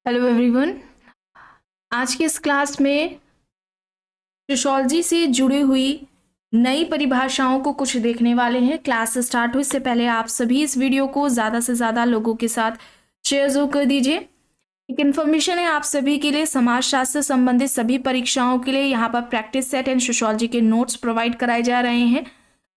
Hello everyone. आज के इस क्लास में सोशियोलॉजी से जुड़ी हुई नई परिभाषाओं को कुछ देखने वाले हैं। क्लास स्टार्ट हो इससे पहले आप सभी इस वीडियो को ज़्यादा से ज़्यादा लोगों के साथ शेयर जरूर कर दीजिए। एक इन्फॉर्मेशन है आप सभी के लिए, समाजशास्त्र से संबंधित सभी परीक्षाओं के लिए यहाँ पर प्रैक्टिस सेट एंड सोशियोलॉजी के नोट्स प्रोवाइड कराए जा रहे हैं।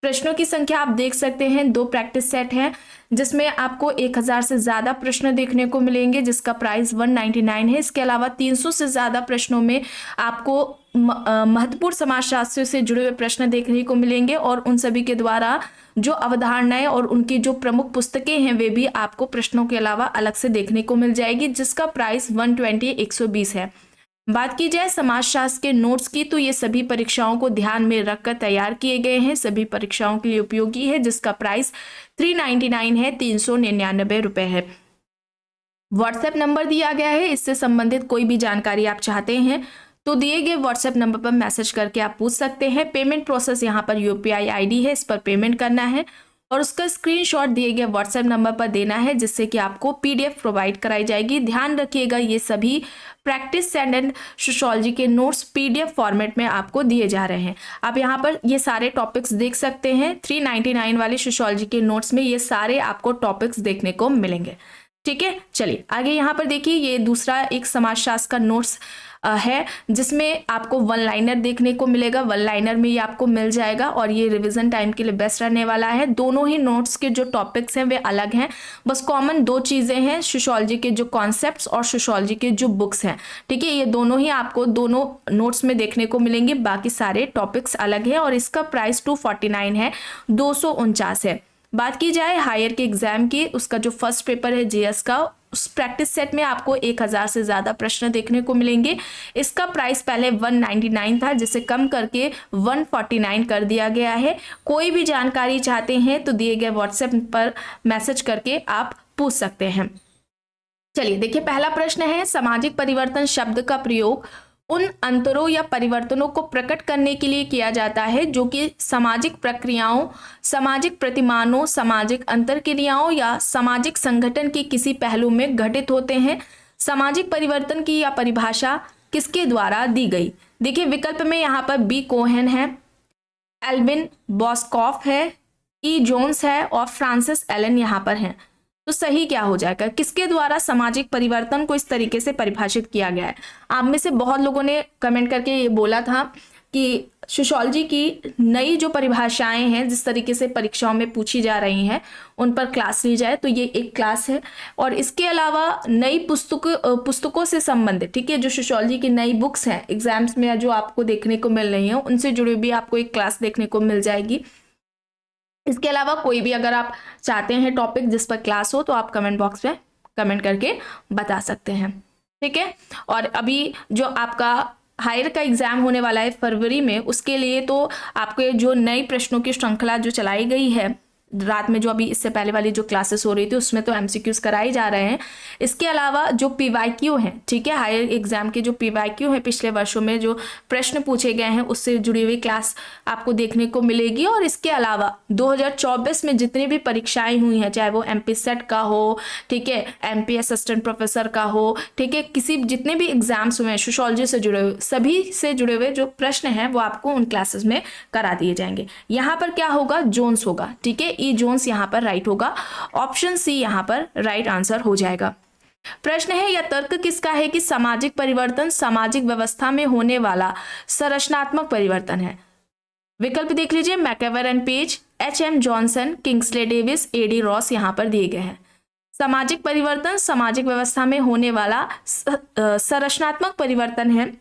प्रश्नों की संख्या आप देख सकते हैं, 2 प्रैक्टिस सेट हैं जिसमें आपको 1000 से ज़्यादा प्रश्न देखने को मिलेंगे जिसका प्राइस 199 है। इसके अलावा 300 से ज़्यादा प्रश्नों में आपको महत्वपूर्ण समाजशास्त्र से जुड़े हुए प्रश्न देखने को मिलेंगे और उन सभी के द्वारा जो अवधारणाएं और उनकी जो प्रमुख पुस्तकें हैं वे भी आपको प्रश्नों के अलावा अलग से देखने को मिल जाएगी जिसका प्राइस 120 है। बात की जाए समाजशास्त्र के नोट्स की तो ये सभी परीक्षाओं को ध्यान में रखकर तैयार किए गए हैं, सभी परीक्षाओं के लिए उपयोगी है जिसका प्राइस 399 है, 399 रुपए है। व्हाट्सएप नंबर दिया गया है, इससे संबंधित कोई भी जानकारी आप चाहते हैं तो दिए गए व्हाट्सएप नंबर पर मैसेज करके आप पूछ सकते हैं। पेमेंट प्रोसेस यहाँ पर यूपीआई आईडी है, इस पर पेमेंट करना है और उसका स्क्रीनशॉट दिए गए व्हाट्सएप नंबर पर देना है जिससे कि आपको पीडीएफ प्रोवाइड कराई जाएगी। ध्यान रखिएगा ये सभी प्रैक्टिस सेट एंड सोशियोलॉजी के नोट्स पीडीएफ फॉर्मेट में आपको दिए जा रहे हैं। आप यहाँ पर ये सारे टॉपिक्स देख सकते हैं। 399 वाले सोशियोलॉजी के नोट्स में ये सारे आपको टॉपिक्स देखने को मिलेंगे। ठीक है, चलिए आगे यहाँ पर देखिए, ये दूसरा एक समाजशास्त्र का नोट्स है जिसमें आपको वन लाइनर देखने को मिलेगा। वन लाइनर में ये आपको मिल जाएगा और ये रिवीजन टाइम के लिए बेस्ट रहने वाला है। दोनों ही नोट्स के जो टॉपिक्स हैं वे अलग हैं, बस कॉमन 2 चीज़ें हैं, सोशियोलॉजी के जो कॉन्सेप्ट्स और सोशियोलॉजी के जो बुक्स हैं। ठीक है, ये दोनों ही आपको दोनों नोट्स में देखने को मिलेंगे, बाकी सारे टॉपिक्स अलग है और इसका प्राइस 249 है, 249 है। बात की जाए हायर के एग्जाम की, उसका जो फर्स्ट पेपर है जीएस का, उस प्रैक्टिस सेट में आपको 1000 से ज़्यादा प्रश्न देखने को मिलेंगे। इसका प्राइस पहले 199 था जिसे कम करके 149 कर दिया गया है। कोई भी जानकारी चाहते हैं तो दिए गए व्हाट्सएप पर मैसेज करके आप पूछ सकते हैं। चलिए देखिए, पहला प्रश्न है, सामाजिक परिवर्तन शब्द का प्रयोग उन अंतरों या परिवर्तनों को प्रकट करने के लिए किया जाता है जो कि सामाजिक प्रक्रियाओं, सामाजिक प्रतिमानों, सामाजिक अंतरक्रियाओं या सामाजिक संगठन के किसी पहलू में घटित होते हैं। सामाजिक परिवर्तन की यह परिभाषा किसके द्वारा दी गई? देखिए विकल्प में यहाँ पर बी कोहेन है, एल्विन बॉस्कॉफ है, ई जोन्स है और फ्रांसिस एलन यहाँ पर हैं। तो सही क्या हो जाएगा? किसके द्वारा सामाजिक परिवर्तन को इस तरीके से परिभाषित किया गया है? आप में से बहुत लोगों ने कमेंट करके ये बोला था कि सोशियोलॉजी की नई जो परिभाषाएं हैं जिस तरीके से परीक्षाओं में पूछी जा रही हैं उन पर क्लास ली जाए, तो ये एक क्लास है। और इसके अलावा नई पुस्तकों से संबंधित, ठीक है, जो सोशियोलॉजी की नई बुक्स हैं एग्जाम्स में जो आपको देखने को मिल रही हैं उनसे जुड़ी भी आपको एक क्लास देखने को मिल जाएगी। इसके अलावा कोई भी अगर आप चाहते हैं टॉपिक जिस पर क्लास हो तो आप कमेंट बॉक्स में कमेंट करके बता सकते हैं। ठीक है, और अभी जो आपका हायर का एग्जाम होने वाला है फरवरी में, उसके लिए तो आपके जो नई प्रश्नों की श्रृंखला जो चलाई गई है रात में, जो अभी इससे पहले वाली जो क्लासेस हो रही थी उसमें तो एमसीक्यूज कराए जा रहे हैं। इसके अलावा जो पीवाईक्यू हैं, ठीक है, हायर एग्जाम के जो पीवाईक्यू हैं पिछले वर्षों में जो प्रश्न पूछे गए हैं उससे जुड़ी हुई क्लास आपको देखने को मिलेगी। और इसके अलावा 2024 में जितनी भी परीक्षाएं हुई हैं, चाहे वो एमपी सेट का हो, ठीक है, एमपी असिस्टेंट प्रोफेसर का हो, ठीक है, किसी जितने भी एग्जाम्स हुए हैं सोशियोलॉजी से जुड़े हुए, सभी से जुड़े हुए जो प्रश्न हैं वो आपको उन क्लासेस में करा दिए जाएंगे। यहाँ पर क्या होगा? जोन्स होगा। ठीक है, ई जोन्स यहाँ पर राइट होगा, ऑप्शन सी यहाँ पर राइट आंसर हो जाएगा। प्रश्न है, यह तर्क किसका है कि सामाजिक परिवर्तन सामाजिक व्यवस्था में होने वाला संरचनात्मक परिवर्तन है? विकल्प देख लीजिए, MacIver and Page, H M. Johnson, Kingsley Davis, A D. Ross यहाँ पर दिए गए हैं। सामाजिक परिवर्तन सामाजिक व्यवस्था में होने वाला संरचनात्मक परिवर्तन है।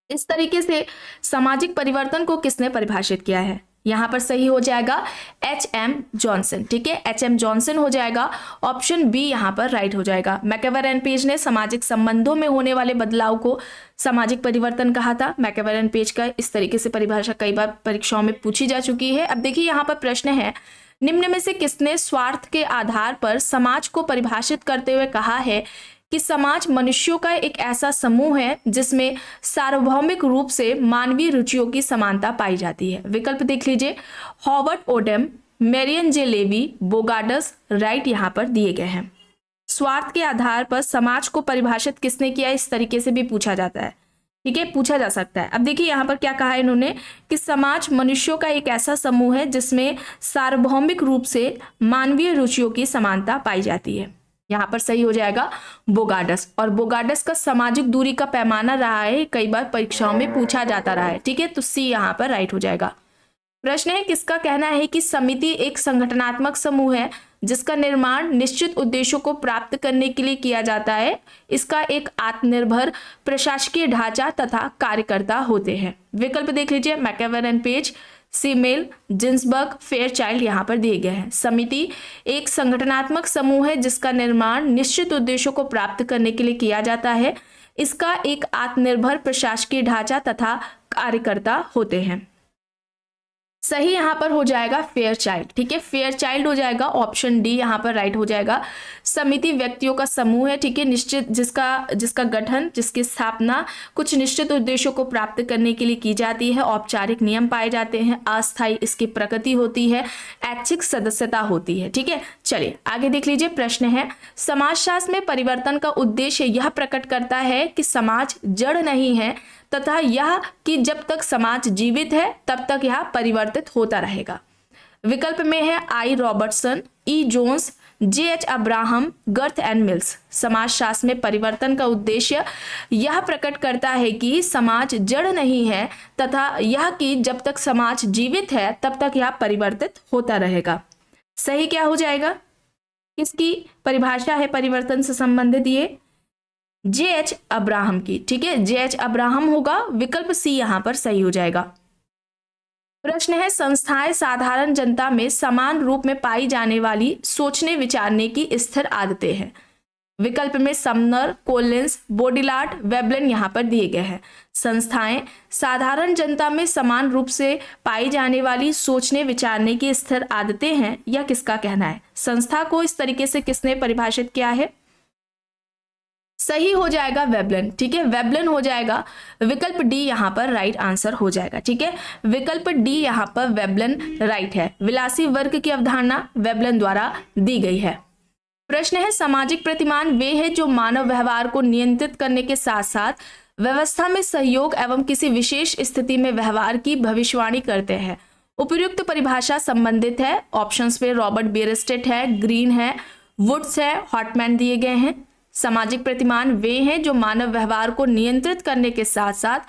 इस तरीके से सामाजिक परिवर्तन को किसने परिभाषित किया है? यहाँ पर सही हो जाएगा एच.एम. जॉनसन। ठीक है, एच.एम. जॉनसन हो जाएगा, ऑप्शन बी यहाँ पर राइट हो जाएगा। मैकेवर एंड पेज ने सामाजिक संबंधों में होने वाले बदलाव को सामाजिक परिवर्तन कहा था। मैकेवर एंड पेज का इस तरीके से परिभाषा कई बार परीक्षाओं में पूछी जा चुकी है। अब देखिए यहाँ पर प्रश्न है, निम्न में से किसने स्वार्थ के आधार पर समाज को परिभाषित करते हुए कहा है कि समाज मनुष्यों का एक ऐसा समूह है जिसमें सार्वभौमिक रूप से मानवीय रुचियों की समानता पाई जाती है? विकल्प देख लीजिए, हॉवर्ड ओडेम, मेरियन जे लेवी, बोगार्डस, राइट यहाँ पर दिए गए हैं। स्वार्थ के आधार पर समाज को परिभाषित किसने किया, इस तरीके से भी पूछा जाता है, ठीक है, पूछा जा सकता है। अब देखिए यहाँ पर क्या कहा है इन्होंने कि समाज मनुष्यों का एक ऐसा समूह है जिसमें सार्वभौमिक रूप से मानवीय रुचियों की समानता पाई जाती है। यहाँ पर सही हो जाएगा बोगार्डस। और बोगार्डस का सामाजिक दूरी का पैमाना रहा है, कई बार परीक्षाओं में पूछा जाता रहा है, ठीक है, तो सी यहाँ पर राइट हो जाएगा। प्रश्न है किसका कहना है कि समिति एक संगठनात्मक समूह है जिसका निर्माण निश्चित उद्देश्यों को प्राप्त करने के लिए किया जाता है। इसका एक आत्मनिर्भर प्रशासकीय ढांचा तथा कार्यकर्ता होते हैं। विकल्प देख लीजिए, मैकेवन एंड पेज, सीमेल, जिन्सबर्ग, फेयरचाइल्ड यहाँ पर दिए गए हैं। समिति एक संगठनात्मक समूह है जिसका निर्माण निश्चित उद्देश्यों को प्राप्त करने के लिए किया जाता है। इसका एक आत्मनिर्भर प्रशासकीय ढांचा तथा कार्यकर्ता होते हैं। सही यहाँ पर हो जाएगा फेयरचाइल्ड, ठीक है, फेयरचाइल्ड हो जाएगा, ऑप्शन डी यहाँ पर राइट हो जाएगा। समिति व्यक्तियों का समूह है, ठीक है, निश्चित जिसका गठन, जिसकी स्थापना कुछ निश्चित उद्देश्यों को प्राप्त करने के लिए की जाती है। औपचारिक नियम पाए जाते हैं, अस्थायी इसकी प्रकृति होती है, ऐच्छिक सदस्यता होती है, ठीक है। चलिए आगे देख लीजिए। प्रश्न है समाजशास्त्र में परिवर्तन का उद्देश्य यह प्रकट करता है कि समाज जड़ नहीं है तथा यह कि जब तक समाज जीवित है तब तक यह परिवर्तित होता रहेगा। विकल्प में है I Robertson, E Jones, J H. Abraham, Garth and Mills. समाजशास्त्र में परिवर्तन का उद्देश्य यह प्रकट करता है कि समाज जड़ नहीं है तथा यह कि जब तक समाज जीवित है तब तक यह परिवर्तित होता रहेगा। सही क्या हो जाएगा, किसकी परिभाषा है परिवर्तन से संबंधित, ये जे.एच. अब्राहम की, ठीक है, जे.एच. अब्राहम होगा। विकल्प सी यहां पर सही हो जाएगा। प्रश्न है संस्थाएं साधारण जनता में समान रूप में पाई जाने वाली सोचने विचारने की स्थिर आदतें हैं। विकल्प में समनर, कोलिंस, बोडिलार्ड, वेबलन यहां पर दिए गए हैं। संस्थाएं साधारण जनता में समान रूप से पाई जाने वाली सोचने विचारने की स्थिर आदतें हैं, यह किसका कहना है। संस्था को इस तरीके से किसने परिभाषित किया है, सही हो जाएगा वेबलन, ठीक है, वेबलन हो जाएगा। विकल्प डी यहाँ पर राइट आंसर हो जाएगा, ठीक है, विकल्प डी यहाँ पर वेबलन राइट है। विलासी वर्ग की अवधारणा वेबलन द्वारा दी गई है। प्रश्न है सामाजिक प्रतिमान वे हैं जो मानव व्यवहार को नियंत्रित करने के साथ साथ व्यवस्था में सहयोग एवं किसी विशेष स्थिति में व्यवहार की भविष्यवाणी करते हैं। उपयुक्त परिभाषा संबंधित है, ऑप्शंस में रॉबर्ट बियरस्टेट है, ग्रीन है, वुड्स है, हॉटमैन दिए गए हैं। सामाजिक प्रतिमान वे हैं जो मानव व्यवहार को नियंत्रित करने के साथ साथ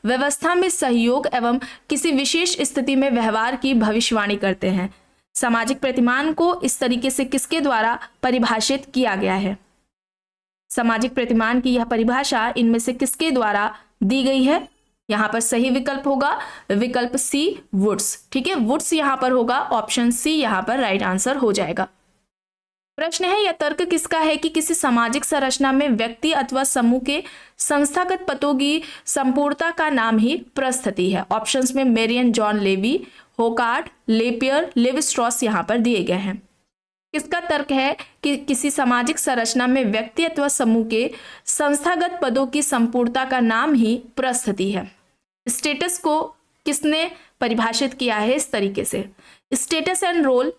व्यवस्था में सहयोग एवं किसी विशेष स्थिति में व्यवहार की भविष्यवाणी करते हैं। सामाजिक प्रतिमान को इस तरीके से किसके द्वारा परिभाषित किया गया है, सामाजिक प्रतिमान की यह परिभाषा इनमें से किसके द्वारा दी गई है। यहाँ पर सही विकल्प होगा विकल्प सी, वुड्स, ठीक है, वुड्स यहाँ पर होगा, ऑप्शन सी यहाँ पर राइट आंसर हो जाएगा। प्रश्न है यह तर्क किसका है कि किसी सामाजिक संरचना में व्यक्ति अथवा समूह के संस्थागत पदों की संपूर्णता का नाम ही परिस्थिति है। ऑप्शंस में Marion John Levy, Hocart, LaPiere, Levi Strauss यहाँ पर दिए गए हैं। किसका तर्क है कि किसी सामाजिक संरचना में व्यक्ति अथवा समूह के संस्थागत पदों की संपूर्णता का नाम ही परिस्थिति है। स्टेटस को किसने परिभाषित किया है इस तरीके से, स्टेटस एंड रोल,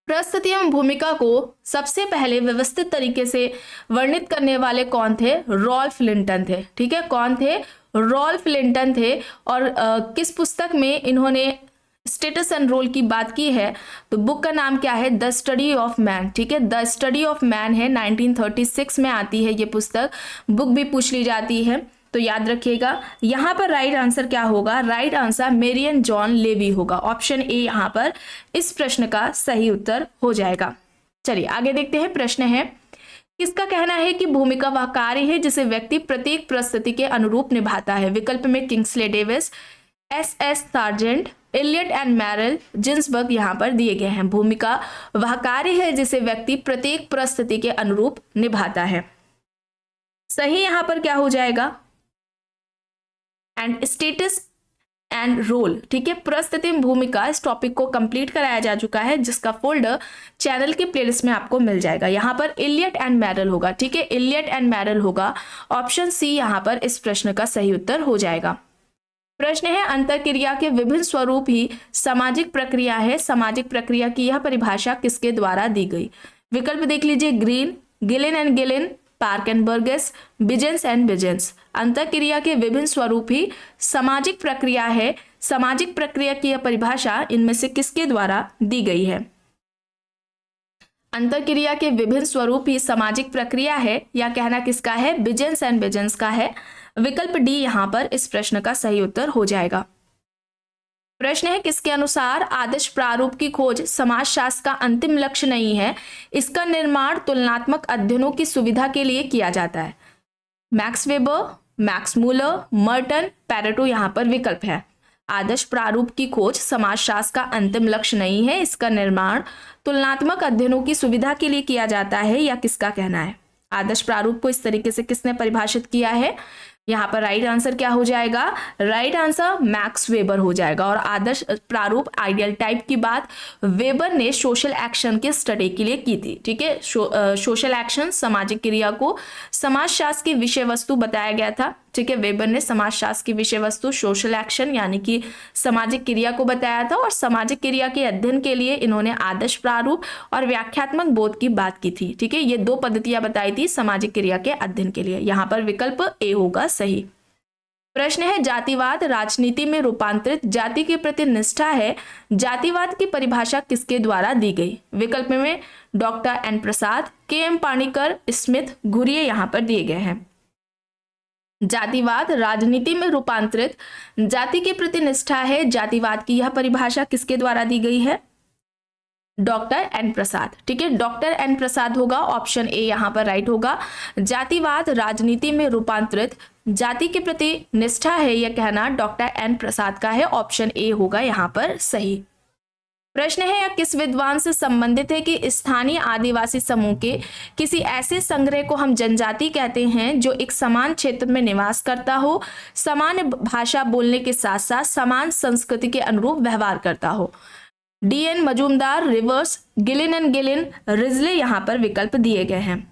परिस्थिति एवं भूमिका को सबसे पहले व्यवस्थित तरीके से वर्णित करने वाले कौन थे, रॉल्फ लिंटन थे, ठीक है, कौन थे, रॉल्फ लिंटन थे। और किस पुस्तक में इन्होंने स्टेटस एंड रोल की बात की है, तो बुक का नाम क्या है, द स्टडी ऑफ मैन, ठीक है, द स्टडी ऑफ मैन है, 1936 में आती है ये पुस्तक, बुक भी पूछ ली जाती है तो याद रखिएगा। यहाँ पर राइट आंसर क्या होगा, right answer Marion John Levy होगा, ऑप्शन ए यहाँ पर इस प्रश्न का सही उत्तर हो जाएगा। चलिए आगे देखते हैं। प्रश्न है किसका कहना है कि भूमिका वह कार्य है जिसे व्यक्ति प्रत्येक परिस्थिति के अनुरूप निभाता है। विकल्प में Kingsley Davis, S Sargent, Elliott and Merrill, Ginsberg यहाँ पर दिए गए हैं। भूमिका वह कार्य है जिसे व्यक्ति प्रत्येक परिस्थिति के अनुरूप निभाता है। सही यहाँ पर क्या हो जाएगा, एंड स्टेटस एंड रोल, ठीक है, परिस्थिति में भूमिका, इस टॉपिक को कंप्लीट कराया जा चुका है जिसका फोल्डर चैनल के प्लेलिस्ट में आपको मिल जाएगा। यहाँ पर इलियट एंड मैरल होगा, ठीक है, इलियट एंड मैरल होगा, ऑप्शन सी यहाँ पर इस प्रश्न का सही उत्तर हो जाएगा। प्रश्न है अंतरक्रिया के विभिन्न स्वरूप ही सामाजिक प्रक्रिया है। सामाजिक प्रक्रिया की यह परिभाषा किसके द्वारा दी गई। विकल्प देख लीजिए, Green, Gillin and Gillin, Park and Burgess, Biesanz and Biesanz. अंतःक्रिया के विभिन्न स्वरूप ही सामाजिक प्रक्रिया है। सामाजिक प्रक्रिया की यह परिभाषा इनमें से किसके द्वारा दी गई है? अंतःक्रिया के विभिन्न स्वरूप ही सामाजिक प्रक्रिया है, या कहना किसका है? बिजेंस एंड बिजेंस का है। विकल्प डी यहां पर इस प्रश्न का सही उत्तर हो जाएगा। प्रश्न है, किसके अनुसार आदर्श प्रारूप की खोज समाजशास्त्र का अंतिम लक्ष्य नहीं है, इसका निर्माण तुलनात्मक अध्ययनों की सुविधा के लिए किया जाता है? Max weber, Max Muller, Merton, Pareto यहां पर विकल्प है। आदर्श प्रारूप की खोज समाजशास्त्र का अंतिम लक्ष्य नहीं है, इसका निर्माण तुलनात्मक अध्ययनों की सुविधा के लिए किया जाता है, या किसका कहना है? आदर्श प्रारूप को इस तरीके से किसने परिभाषित किया है? यहाँ पर राइट आंसर क्या हो जाएगा? राइट आंसर मैक्स वेबर हो जाएगा। और आदर्श प्रारूप आइडियल टाइप की बात वेबर ने सोशल एक्शन के स्टडी के लिए की थी। ठीक है, सोशल एक्शन, सामाजिक क्रिया को समाजशास्त्र की विषय वस्तु बताया गया था। ठीक है, वेबर ने समाजशास्त्र की विषय वस्तु सोशल एक्शन यानी कि सामाजिक क्रिया को बताया था, और सामाजिक क्रिया के अध्ययन के लिए इन्होंने आदर्श प्रारूप और व्याख्यात्मक बोध की बात की थी। ठीक है, ये दो पद्धतियां बताई थी सामाजिक क्रिया के अध्ययन के लिए। यहाँ पर विकल्प ए होगा सही। प्रश्न है, जातिवाद राजनीति में रूपांतरित जाति के प्रति निष्ठा है, जातिवाद की परिभाषा किसके द्वारा दी गई? विकल्प में डॉक्टर एन प्रसाद, के एम पाणिकर, स्मिथ, घुरिये यहाँ पर दिए गए हैं। जातिवाद राजनीति में रूपांतरित जाति के प्रति निष्ठा है, जातिवाद की यह परिभाषा किसके द्वारा दी गई है? डॉक्टर एन प्रसाद। ठीक है, डॉक्टर एन प्रसाद होगा, ऑप्शन ए यहां पर राइट होगा। जातिवाद राजनीति में रूपांतरित जाति के प्रति निष्ठा है, यह कहना डॉक्टर एन प्रसाद का है, ऑप्शन ए होगा यहां पर सही। प्रश्न है, यह किस विद्वान से संबंधित है कि स्थानीय आदिवासी समूह के किसी ऐसे संग्रह को हम जनजाति कहते हैं जो एक समान क्षेत्र में निवास करता हो, समान भाषा बोलने के साथ साथ समान संस्कृति के अनुरूप व्यवहार करता हो? DN Majumdar, Rivers, Gillin and Gillin, Risley यहाँ पर विकल्प दिए गए हैं।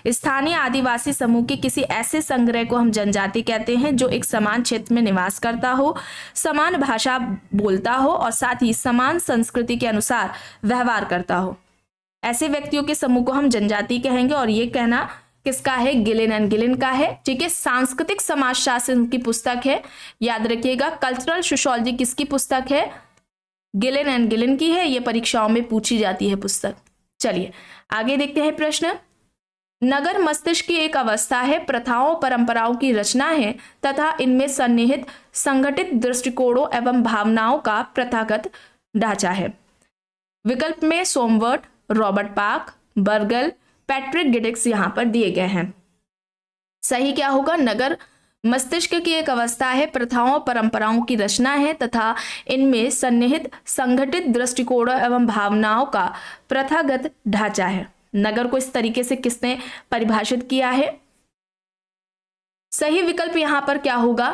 स्थानीय आदिवासी समूह के किसी ऐसे संग्रह को हम जनजाति कहते हैं जो एक समान क्षेत्र में निवास करता हो, समान भाषा बोलता हो और साथ ही समान संस्कृति के अनुसार व्यवहार करता हो। ऐसे व्यक्तियों के समूह को हम जनजाति कहेंगे, और ये कहना किसका है? गिलिन एंड गिलिन का है। ठीक है, सांस्कृतिक समाजशास्त्र की पुस्तक है, याद रखिएगा। कल्चरल सोशियोलॉजी किसकी पुस्तक है? गिलिन एंड गिलिन की है, ये परीक्षाओं में पूछी जाती है पुस्तक। चलिए आगे देखते हैं प्रश्न। नगर मस्तिष्क की एक अवस्था है, प्रथाओं परंपराओं की रचना है तथा इनमें सन्निहित संगठित दृष्टिकोणों एवं भावनाओं का प्रथागत ढांचा है। विकल्प में सोमवर्ट, रॉबर्ट पार्क, बर्गल, पैट्रिक गिडिक्स यहां पर दिए गए हैं। सही क्या होगा? नगर मस्तिष्क की एक अवस्था है, प्रथाओं परंपराओं की रचना है तथा इनमें सन्निहित संगठित दृष्टिकोणों एवं भावनाओं का प्रथागत ढांचा है। नगर को इस तरीके से किसने परिभाषित किया है? सही विकल्प यहां पर क्या होगा?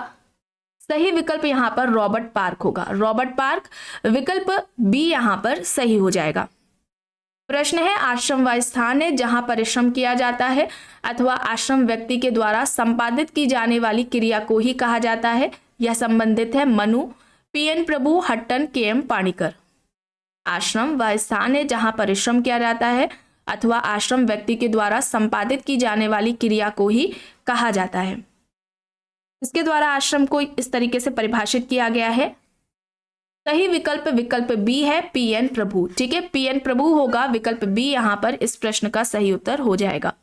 सही विकल्प यहां पर रॉबर्ट पार्क होगा। रॉबर्ट पार्क, विकल्प बी यहां पर सही हो जाएगा। प्रश्न है, आश्रम वह स्थान है जहां परिश्रम किया जाता है अथवा आश्रम व्यक्ति के द्वारा संपादित की जाने वाली क्रिया को ही कहा जाता है। यह संबंधित है मनु, पीएन प्रभु, हट्टन, केएम पाणिकर। आश्रम वह स्थान है जहां परिश्रम किया जाता है अथवा आश्रम व्यक्ति के द्वारा संपादित की जाने वाली क्रिया को ही कहा जाता है। इसके द्वारा आश्रम को इस तरीके से परिभाषित किया गया है। सही विकल्प विकल्प बी है, पीएन प्रभु। ठीक है, पीएन प्रभु होगा, विकल्प बी यहां पर इस प्रश्न का सही उत्तर हो जाएगा।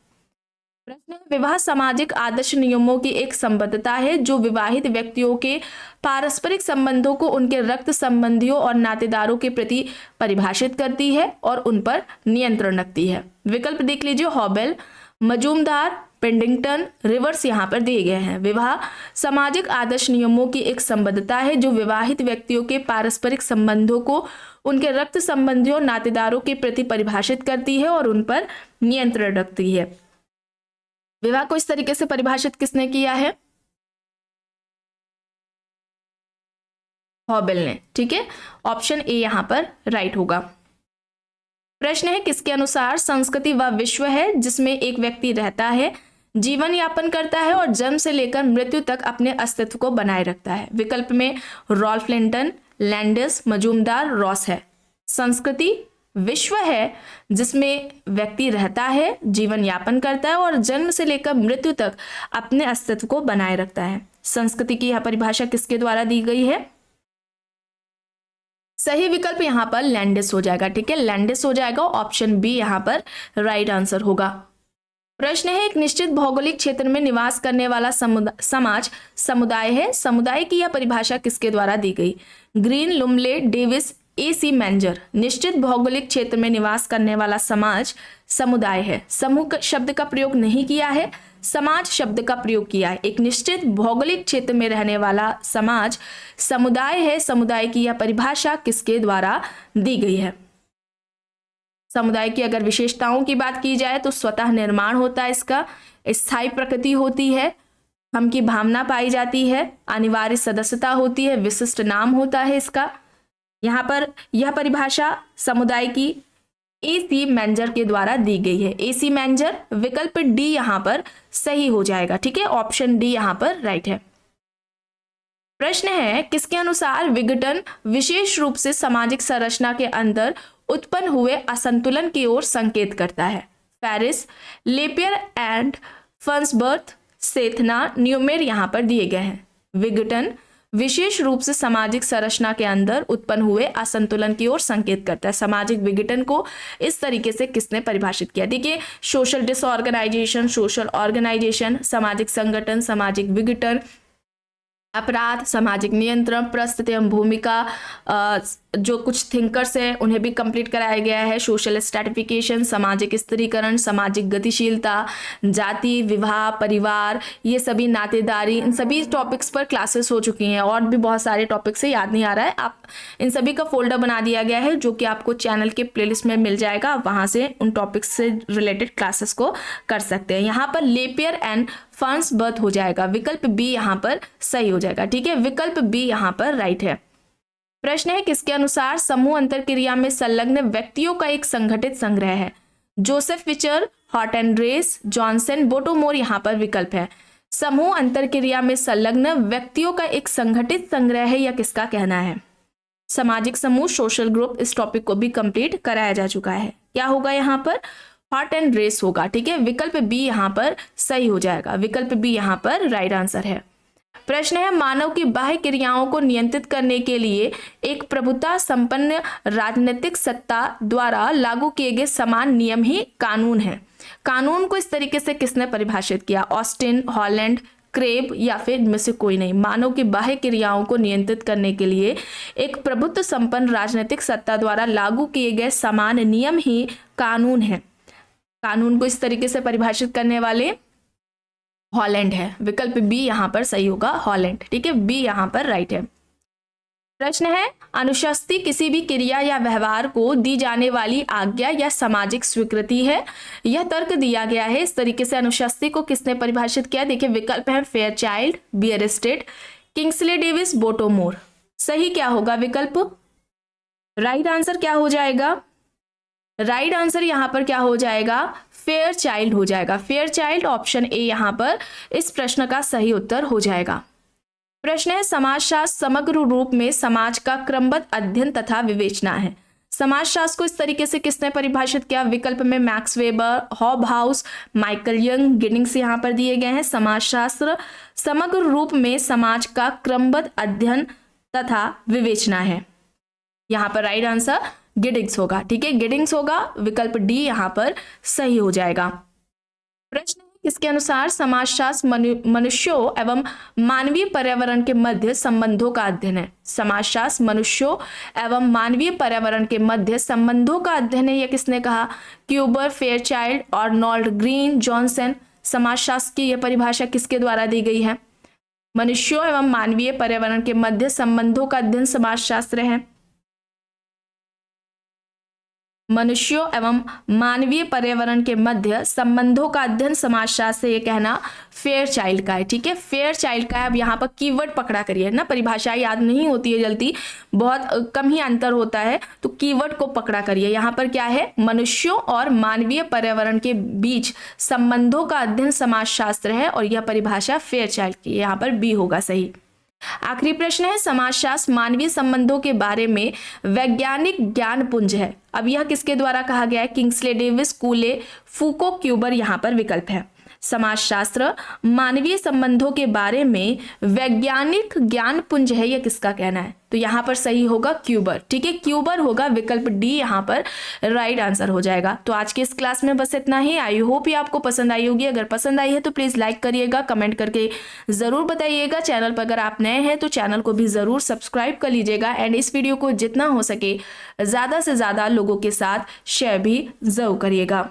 प्रश्न, विवाह सामाजिक आदर्श नियमों की एक संबद्धता है जो विवाहित व्यक्तियों के पारस्परिक संबंधों को उनके रक्त संबंधियों और नातेदारों के प्रति परिभाषित करती है और उन पर नियंत्रण रखती है। विकल्प देख लीजिए, हॉबेल, मजूमदार, पेंडिंगटन, रिवर्स यहाँ पर दिए गए हैं। विवाह सामाजिक आदर्श नियमों की एक संबद्धता है जो विवाहित व्यक्तियों के पारस्परिक संबंधों को उनके रक्त संबंधियों नातेदारों के प्रति परिभाषित करती है और उन पर नियंत्रण रखती है। विवाह को इस तरीके से परिभाषित किसने किया है? हॉबेल ने। ठीक है, ऑप्शन ए यहां पर राइट होगा। प्रश्न है, किसके अनुसार संस्कृति वह विश्व है जिसमें एक व्यक्ति रहता है, जीवन यापन करता है और जन्म से लेकर मृत्यु तक अपने अस्तित्व को बनाए रखता है। विकल्प में Ralph Linton, Landis, Majumdar, Ross है। संस्कृति विश्व है जिसमें व्यक्ति रहता है, जीवन यापन करता है और जन्म से लेकर मृत्यु तक अपने अस्तित्व को बनाए रखता है। संस्कृति की यह परिभाषा किसके द्वारा दी गई है? सही विकल्प यहाँ पर लैंडिस हो जाएगा। ठीक है, लैंडिस हो जाएगा, ऑप्शन बी यहाँ पर राइट आंसर होगा। प्रश्न है, एक निश्चित भौगोलिक क्षेत्र में निवास करने वाला समाज समुदाय है। समुदाय की यह परिभाषा किसके द्वारा दी गई? ग्रीन, लुम्ले, डेविस, AC मैंजर। निश्चित भौगोलिक क्षेत्र में निवास करने वाला समाज समुदाय है। समूह शब्द का प्रयोग नहीं किया है, समाज शब्द का प्रयोग किया है। एक निश्चित भौगोलिक क्षेत्र में रहने वाला समाज समुदाय है। समुदाय की यह परिभाषा किसके द्वारा दी गई है? समुदाय की अगर विशेषताओं की बात की जाए तो स्वतः निर्माण होता है इसका, स्थायी प्रकृति होती है, हम की भावना पाई जाती है, अनिवार्य सदस्यता होती है, विशिष्ट नाम होता है इसका। यहाँ पर यह परिभाषा समुदाय की AC मैंजर के द्वारा दी गई है। AC मैंजर, विकल्प डी यहाँ पर सही हो जाएगा। ठीक है, ऑप्शन डी यहाँ पर राइट है। प्रश्न है, किसके अनुसार विघटन विशेष रूप से सामाजिक संरचना के अंदर उत्पन्न हुए असंतुलन की ओर संकेत करता है? फेरिस, लेपियर एंड फर्न्सबर्थ, सेथना, न्यूमेर यहाँ पर दिए गए हैं। विघटन विशेष रूप से सामाजिक संरचना के अंदर उत्पन्न हुए असंतुलन की ओर संकेत करता है। सामाजिक विघटन को इस तरीके से किसने परिभाषित किया? देखिए, सोशल डिसऑर्गेनाइजेशन, सोशल ऑर्गेनाइजेशन, सामाजिक संगठन, सामाजिक विघटन, अपराध, सामाजिक नियंत्रण, परिस्थिति एवं भूमिका, जो कुछ थिंकर्स हैं उन्हें भी कंप्लीट कराया गया है। सोशल स्ट्रैटिफिकेशन, सामाजिक स्त्रीकरण, सामाजिक गतिशीलता, जाति, विवाह, परिवार, ये सभी नातेदारी, इन सभी टॉपिक्स पर क्लासेस हो चुकी हैं। और भी बहुत सारे टॉपिक्स है, याद नहीं आ रहा है, आप इन सभी का फोल्डर बना दिया गया है जो कि आपको चैनल के प्लेलिस्ट में मिल जाएगा। आप वहाँ से उन टॉपिक्स से रिलेटेड क्लासेस को कर सकते हैं। यहाँ पर लेपियर एंड फर्न्सबर्थ हो जाएगा, विकल्प बी यहाँ पर सही हो जाएगा। ठीक है, विकल्प बी यहाँ पर राइट है। प्रश्न है, किसके अनुसार समूह अंतरक्रिया में संलग्न व्यक्तियों का एक संगठित संग्रह है? जोसेफ विचर, हॉर्टेनरेस, जॉनसन, बोटोमोर यहाँ पर विकल्प है। समूह अंतरक्रिया में संलग्न व्यक्तियों का एक संगठित संग्रह है, यह किसका कहना है? सामाजिक समूह, सोशल ग्रुप, इस टॉपिक को भी कंप्लीट कराया जा चुका है। क्या होगा यहाँ पर? हॉर्टेनरेस होगा। ठीक है, विकल्प बी यहाँ पर सही हो जाएगा। विकल्प बी यहाँ पर राइट आंसर है। प्रश्न है, मानव की बाह्य क्रियाओं को नियंत्रित करने के लिए एक प्रभुता संपन्न राजनीतिक सत्ता द्वारा लागू किए गए समान नियम ही कानून है। कानून को इस तरीके से किसने परिभाषित किया? ऑस्टिन, हॉलैंड, क्रेब या फिर इनमें से कोई नहीं। मानव की बाह्य क्रियाओं को नियंत्रित करने के लिए एक प्रभुत्व संपन्न राजनीतिक सत्ता द्वारा लागू किए गए समान नियम ही कानून है। कानून को इस तरीके से परिभाषित करने वाले हॉलैंड है। विकल्प बी यहाँ पर सही होगा, हॉलैंड। ठीक है, बी यहाँ पर राइट है। प्रश्न है, अनुशस्ति किसी भी क्रिया या व्यवहार को दी जाने वाली आज्ञा या सामाजिक स्वीकृति है। यह तर्क दिया गया है। इस तरीके से अनुशस्ति को किसने परिभाषित किया? देखिए, विकल्प है फेयरचाइल्ड, बियरस्टेड, किंग्सले डेविस, बोटोमोर। सही क्या होगा विकल्प? राइट आंसर क्या हो जाएगा? राइट आंसर यहाँ पर क्या हो जाएगा? फेयरचाइल्ड हो जाएगा। फेयरचाइल्ड, ऑप्शन ए यहाँ पर इस प्रश्न का सही उत्तर हो जाएगा। प्रश्न है, समाजशास्त्र समग्र रूप में समाज का क्रमबद्ध अध्ययन तथा विवेचना है। समाजशास्त्र को इस तरीके से किसने परिभाषित किया? विकल्प में max weber, Hobhouse, Michael young, Giddings यहाँ पर दिए गए हैं। समाजशास्त्र समग्र रूप में समाज का क्रमबद्ध अध्ययन तथा विवेचना है। यहाँ पर राइट आंसर गिडिंग्स होगा। ठीक है, गिडिंग्स होगा। विकल्प डी यहाँ पर सही हो जाएगा। प्रश्न है, किसके अनुसार समाजशास्त्र मनुष्यों एवं मानवीय पर्यावरण के मध्य संबंधों का अध्ययन है? समाजशास्त्र मनुष्यों एवं मानवीय पर्यावरण के मध्य संबंधों का अध्ययन है, यह किसने कहा? क्यूबर, फेयरचाइल्ड, आर्नोल्ड, ग्रीन, जॉनसन। समाजशास्त्र की यह परिभाषा किसके द्वारा दी गई है? मनुष्यों एवं मानवीय पर्यावरण के मध्य संबंधों का अध्ययन समाजशास्त्र है। मनुष्यों एवं मानवीय पर्यावरण के मध्य संबंधों का अध्ययन समाजशास्त्र, ये कहना फेयरचाइल्ड का है। ठीक है, फेयरचाइल्ड का है। अब यहाँ पर कीवर्ड पकड़ा करिए ना, परिभाषा याद नहीं होती है जल्दी, बहुत कम ही अंतर होता है, तो कीवर्ड को पकड़ा करिए। यहाँ पर क्या है? मनुष्यों और मानवीय पर्यावरण के बीच संबंधों का अध्ययन समाजशास्त्र है और यह परिभाषा फेयरचाइल्ड की, यहाँ पर बी होगा सही। आखिरी प्रश्न है, समाजशास्त्र मानवीय संबंधों के बारे में वैज्ञानिक ज्ञान पुंज है। अब यह किसके द्वारा कहा गया है? किंग्सले डेविस, कूले, फूको, क्यूबर यहाँ पर विकल्प है। समाजशास्त्र मानवीय संबंधों के बारे में वैज्ञानिक ज्ञान पुंज है, यह किसका कहना है? तो यहाँ पर सही होगा क्यूबर। ठीक है, क्यूबर होगा, विकल्प डी यहाँ पर राइट आंसर हो जाएगा। तो आज के इस क्लास में बस इतना ही। आई होप ये आपको पसंद आई होगी। अगर पसंद आई है तो प्लीज लाइक करिएगा, कमेंट करके जरूर बताइएगा। चैनल पर अगर आप नए हैं तो चैनल को भी जरूर सब्सक्राइब कर लीजिएगा एंड इस वीडियो को जितना हो सके ज्यादा से ज्यादा लोगों के साथ शेयर भी जरूर करिएगा।